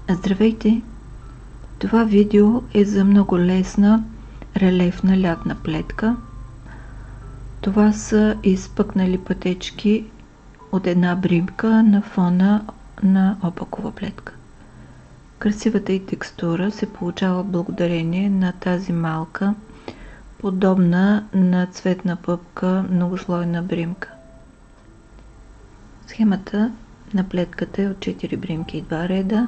Здравейте! Това видео е за много лесна релефна лятна плетка. Това са изпъкнали пътечки от една бримка на фона на опакова плетка. Красивата й текстура се получава благодарение на тази малка, подобна на цветна пъпка, многослойна бримка. Схемата на плетката е от 4 бримки и 2 реда.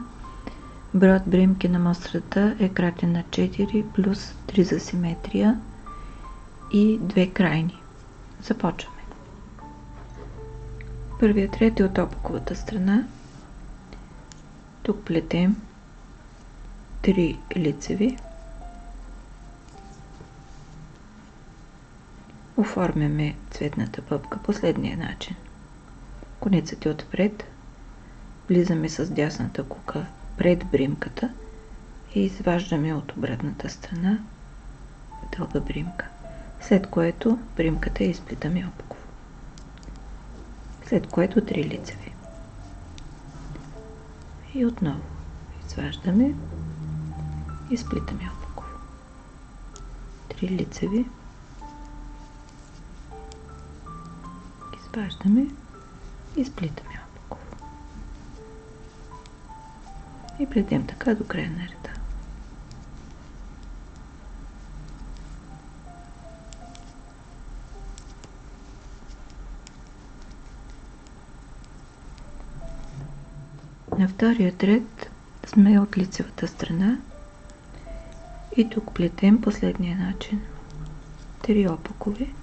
Броят бримки на мострата е кратен на 4 плюс 3 за симетрия и 2 крайни. Започваме. Първият ред е от опаковата страна. Тук плетем 3 лицеви. Оформяме цветната пъпка последния начин. Конецът е отпред. Влизаме с дясната кука пред бримката и изваждаме от обратната страна дълга бримка, след което бримката изплитаме опаково, след което 3 лицеви и отново изваждаме и сплитаме опаково, 3 лицеви, изваждаме и сплитаме опаково. И плетем така до края на реда. На втория ред сме от лицевата страна и тук плетем последния начин. 3 опакови,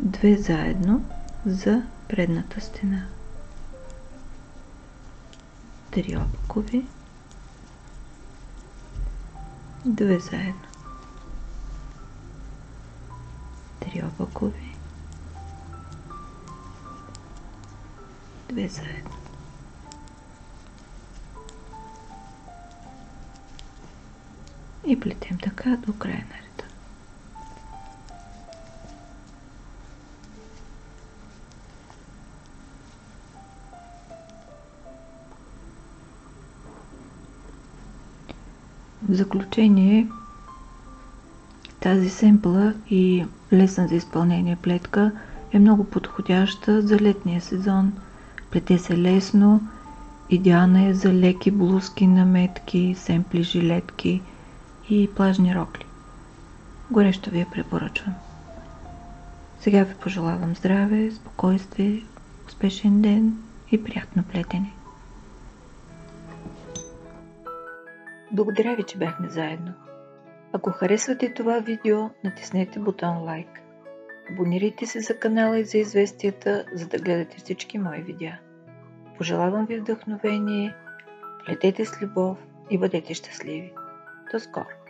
2 заедно за предната стена. 3 опакови, 2 заедно, 3 опакови, 2 заедно. И плетем така до края на реда. В заключение, тази семпла и лесна за изпълнение плетка е много подходяща за летния сезон. Плете се лесно, идеална е за леки блузки, наметки, семпли, жилетки и плажни рокли. Горещо ви я препоръчвам. Сега ви пожелавам здраве, спокойствие, успешен ден и приятно плетене. Благодаря ви, че бяхме заедно. Ако харесвате това видео, натиснете бутон лайк. Абонирайте се за канала и за известията, за да гледате всички мои видеа. Пожелавам ви вдъхновение, плетете с любов и бъдете щастливи. До скоро!